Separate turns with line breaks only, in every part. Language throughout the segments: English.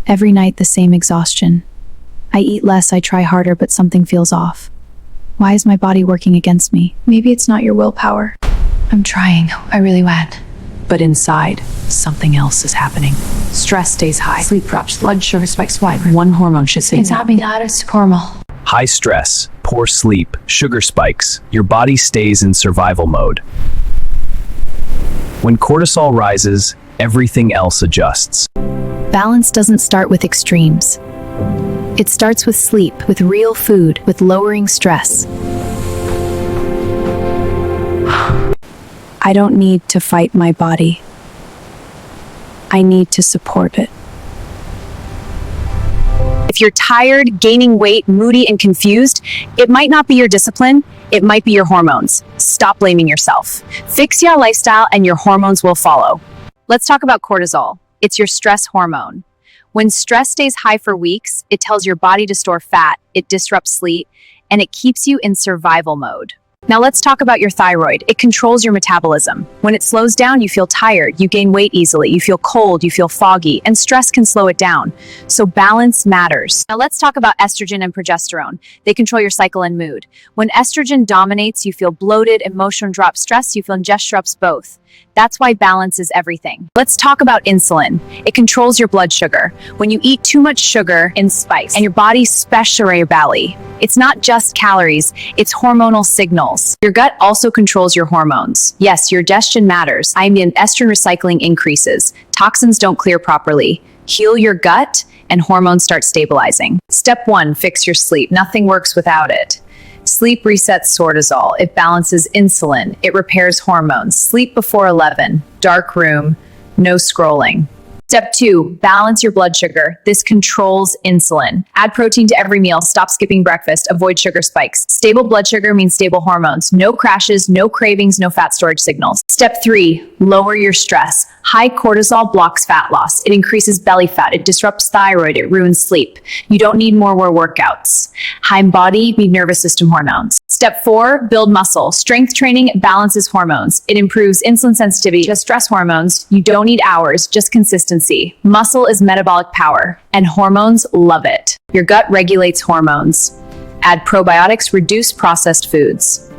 Every night, the same exhaustion. I eat less, I try harder, but something feels off. Why is my body working against me? Maybe it's not your willpower.
I'm trying. I really want. But inside, something else is happening. Stress stays high. Sleep drops. Blood sugar spikes. Why? One hormone should say
It's happening to us, hormonal.
High stress, poor sleep, sugar spikes. Your body stays in survival mode. When cortisol rises, everything else adjusts.
Balance doesn't start with extremes. It starts with sleep, with real food, with lowering stress. I don't need to fight my body. I need to support it. If you're tired, gaining weight, moody, and confused, it might not be your discipline, it might be your hormones. Stop blaming yourself. Fix your lifestyle and your hormones will follow. Let's talk about cortisol. It's your stress hormone. When stress stays high for weeks, it tells your body to store fat, it disrupts sleep, and it keeps you in survival mode. Now let's talk about your thyroid. It controls your metabolism. When it slows down, you feel tired, you gain weight easily, you feel cold, you feel foggy, and stress can slow it down. So balance matters. Now let's talk about estrogen and progesterone. They control your cycle and mood. When estrogen dominates, you feel bloated, emotion drops, stress, you feel disrupts both. That's why balance is everything. Let's talk about insulin. It controls your blood sugar. When you eat too much sugar and spice, and your body, especially your belly, it's not just calories, it's hormonal signals. Your gut also controls your hormones. Yes, your digestion matters. I mean, estrogen recycling increases. Toxins don't clear properly. Heal your gut, and hormones start stabilizing. Step 1, fix your sleep. Nothing works without it. Sleep resets cortisol. It balances insulin. It repairs hormones. Sleep before 11. Dark room. No scrolling. Step 2, balance your blood sugar. This controls insulin. Add protein to every meal. Stop skipping breakfast. Avoid sugar spikes. Stable blood sugar means stable hormones. No crashes, no cravings, no fat storage signals. Step 3, lower your stress. High cortisol blocks fat loss. It increases belly fat. It disrupts thyroid. It ruins sleep. You don't need more workouts. High body, need nervous system hormones. Step 4, build muscle. Strength training balances hormones. It improves insulin sensitivity, just stress hormones. You don't need hours, just consistency. Muscle is metabolic power, and hormones love it. Your gut regulates hormones. Add probiotics, reduce processed foods.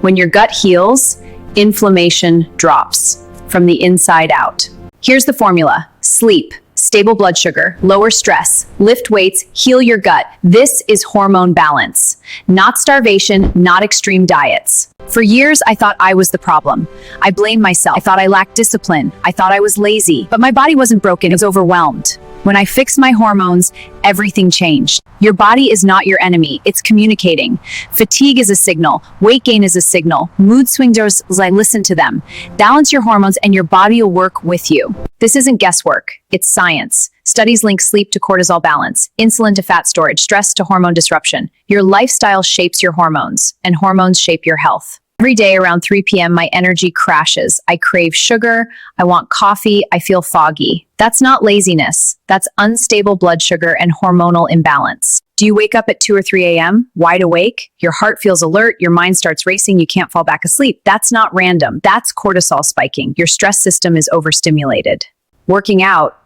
When your gut heals, inflammation drops from the inside out. Here's the formula. Sleep, stable blood sugar, lower stress, lift weights, heal your gut. This is hormone balance. Not starvation, not extreme diets. For years, I thought I was the problem. I blamed myself. I thought I lacked discipline. I thought I was lazy. But my body wasn't broken, it was overwhelmed. When I fixed my hormones, everything changed. Your body is not your enemy, it's communicating. Fatigue is a signal, weight gain is a signal, mood swings are as I listen to them. Balance your hormones and your body will work with you. This isn't guesswork, it's science. Studies link sleep to cortisol balance, insulin to fat storage, stress to hormone disruption. Your lifestyle shapes your hormones, and hormones shape your health. Every day around 3 p.m., my energy crashes. I crave sugar, I want coffee, I feel foggy. That's not laziness. That's unstable blood sugar and hormonal imbalance. Do you wake up at 2 or 3 a.m., wide awake? Your heart feels alert, your mind starts racing, you can't fall back asleep. That's not random. That's cortisol spiking. Your stress system is overstimulated. Working out,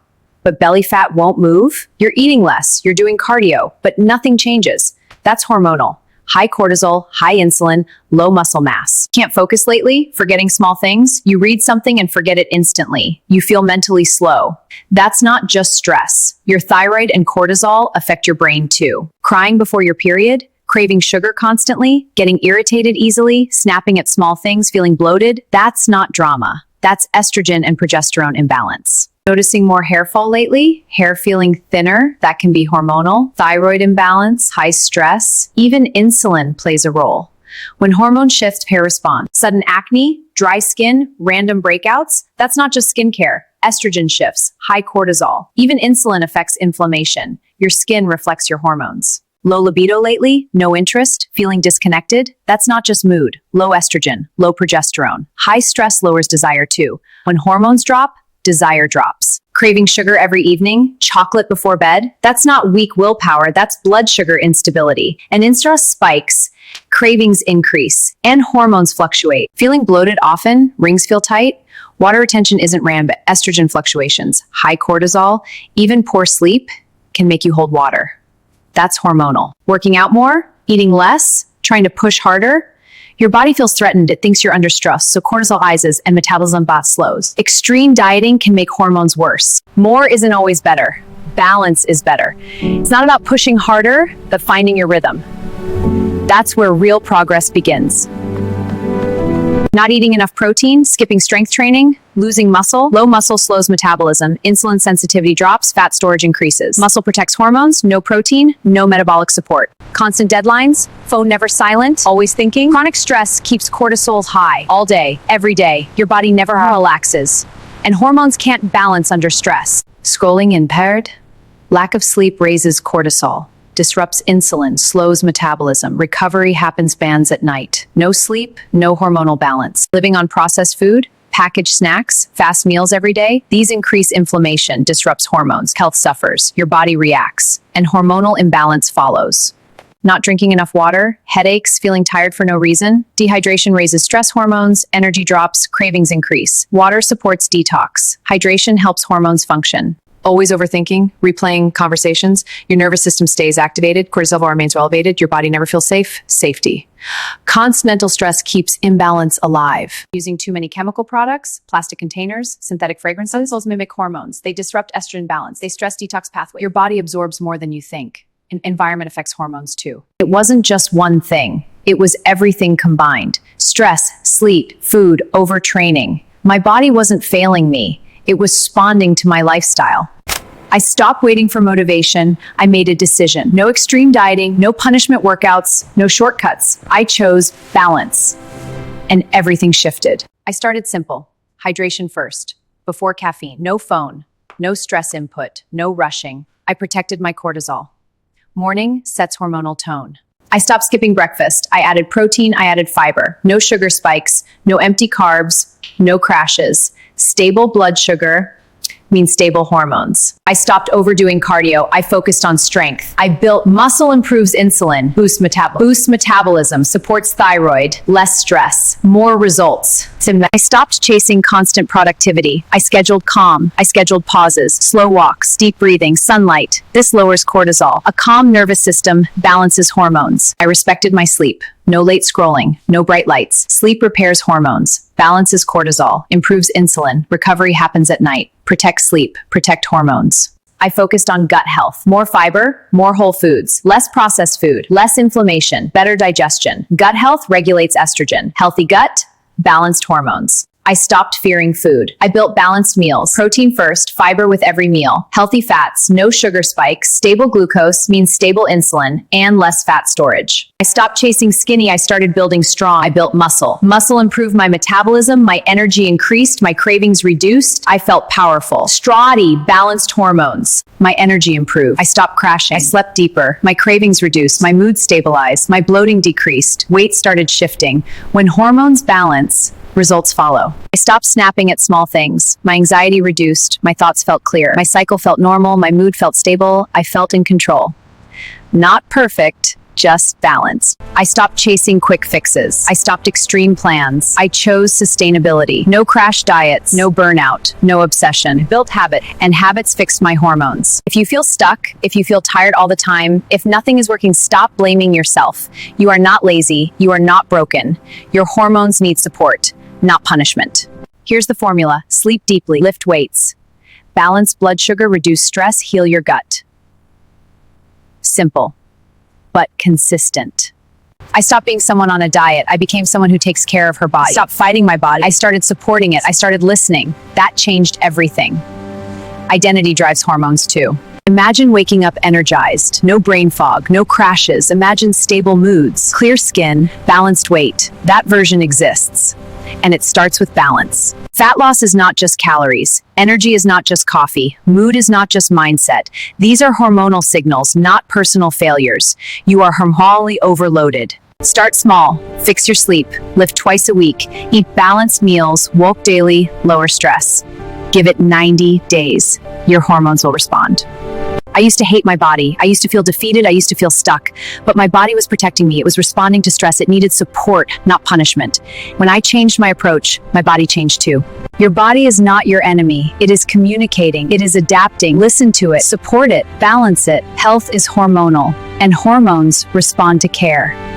but belly fat won't move? You're eating less, you're doing cardio, but nothing changes. That's hormonal. High cortisol, high insulin, low muscle mass. Can't focus lately? Forgetting small things? You read something and forget it instantly. You feel mentally slow. That's not just stress. Your thyroid and cortisol affect your brain too. Crying before your period? Craving sugar constantly? Getting irritated easily? Snapping at small things? Feeling bloated? That's not drama. That's estrogen and progesterone imbalance. Noticing more hair fall lately? Hair feeling thinner? That can be hormonal. Thyroid imbalance, high stress, even insulin plays a role. When hormone shifts, hair responds. Sudden acne, dry skin, random breakouts? That's not just skincare. Estrogen shifts, high cortisol. Even insulin affects inflammation. Your skin reflects your hormones. Low libido lately? No interest? Feeling disconnected? That's not just mood. Low estrogen, low progesterone. High stress lowers desire too. When hormones drop, desire drops. Craving sugar every evening, chocolate before bed? That's not weak willpower, that's blood sugar instability. And insulin spikes, cravings increase, and hormones fluctuate. Feeling bloated often, rings feel tight, water retention isn't random, but estrogen fluctuations, high cortisol, even poor sleep, can make you hold water. That's hormonal. Working out more, eating less, trying to push harder. Your body feels threatened. It thinks you're under stress, so cortisol rises and metabolism slows. Extreme dieting can make hormones worse. More isn't always better. Balance is better. It's not about pushing harder, but finding your rhythm. That's where real progress begins. Not eating enough protein, skipping strength training, losing muscle. Low muscle slows metabolism. Insulin sensitivity drops, fat storage increases. Muscle protects hormones, no protein, no metabolic support. Constant deadlines, phone never silent, always thinking. Chronic stress keeps cortisol high all day, every day. Your body never relaxes. And hormones can't balance under stress. Scrolling impaired. Lack of sleep raises cortisol, disrupts insulin, slows metabolism. Recovery happens bands at night. No sleep, no hormonal balance. Living on processed food, packaged snacks, fast meals every day, these increase inflammation, disrupts hormones. Health suffers, your body reacts, and hormonal imbalance follows. Not drinking enough water, headaches, feeling tired for no reason. Dehydration raises stress hormones, energy drops, cravings increase. Water supports detox. Hydration helps hormones function. Always overthinking, replaying conversations, your nervous system stays activated, cortisol level remains elevated, your body never feels safe. Safety. Constant mental stress keeps imbalance alive. Using too many chemical products, plastic containers, synthetic fragrances, those mimic hormones. They disrupt estrogen balance. They stress detox pathway. Your body absorbs more than you think. Environment affects hormones too. It wasn't just one thing. It was everything combined. Stress, sleep, food, overtraining. My body wasn't failing me. It was responding to my lifestyle. I stopped waiting for motivation. I made a decision. No extreme dieting, no punishment workouts, no shortcuts. I chose balance. And everything shifted. I started simple. Hydration first. Before caffeine. No phone. No stress input. No rushing. I protected my cortisol. Morning sets hormonal tone. I stopped skipping breakfast. I added protein. I added fiber. No sugar spikes. No empty carbs. No crashes. Stable blood sugar means stable hormones. I stopped overdoing cardio. I focused on strength. I built muscle, improves insulin, boosts metabolism, supports thyroid, less stress, more results. I stopped chasing constant productivity. I scheduled calm. I scheduled pauses, slow walks, deep breathing, sunlight. This lowers cortisol. A calm nervous system balances hormones. I respected my sleep. No late scrolling, no bright lights. Sleep repairs hormones, balances cortisol, improves insulin. Recovery happens at night. Protect sleep, protect hormones. I focused on gut health. More fiber, more whole foods, less processed food, less inflammation, better digestion. Gut health regulates estrogen. Healthy gut, balanced hormones. I stopped fearing food. I built balanced meals. Protein first, fiber with every meal. Healthy fats, no sugar spikes. Stable glucose means stable insulin and less fat storage. I stopped chasing skinny. I started building strong. I built muscle. Muscle improved my metabolism. My energy increased. My cravings reduced. I felt powerful. Strati balanced hormones. My energy improved. I stopped crashing. I slept deeper. My cravings reduced. My mood stabilized. My bloating decreased. Weight started shifting. When hormones balance, results follow. I stopped snapping at small things. My anxiety reduced. My thoughts felt clear. My cycle felt normal. My mood felt stable. I felt in control. Not perfect, just balanced. I stopped chasing quick fixes. I stopped extreme plans. I chose sustainability. No crash diets, no burnout, no obsession. Built habit, and habits fixed my hormones. If you feel stuck, if you feel tired all the time, if nothing is working, stop blaming yourself. You are not lazy. You are not broken. Your hormones need support, not punishment. Here's the formula. Sleep deeply, lift weights, balance blood sugar, reduce stress, heal your gut. Simple, but consistent. I stopped being someone on a diet. I became someone who takes care of her body. I stopped fighting my body. I started supporting it. I started listening. That changed everything. Identity drives hormones too. Imagine waking up energized, no brain fog, no crashes. Imagine stable moods, clear skin, balanced weight. That version exists. And it starts with balance. Fat loss is not just calories. Energy is not just coffee. Mood is not just mindset. These are hormonal signals, not personal failures. You are hormonally overloaded. Start small. Fix your sleep. Lift twice a week. Eat balanced meals. Walk daily. Lower stress. Give it 90 days. Your hormones will respond. I used to hate my body. I used to feel defeated. I used to feel stuck. But my body was protecting me. It was responding to stress. It needed support, not punishment. When I changed my approach, my body changed too. Your body is not your enemy. It is communicating. It is adapting. Listen to it, support it, balance it. Health is hormonal, and hormones respond to care.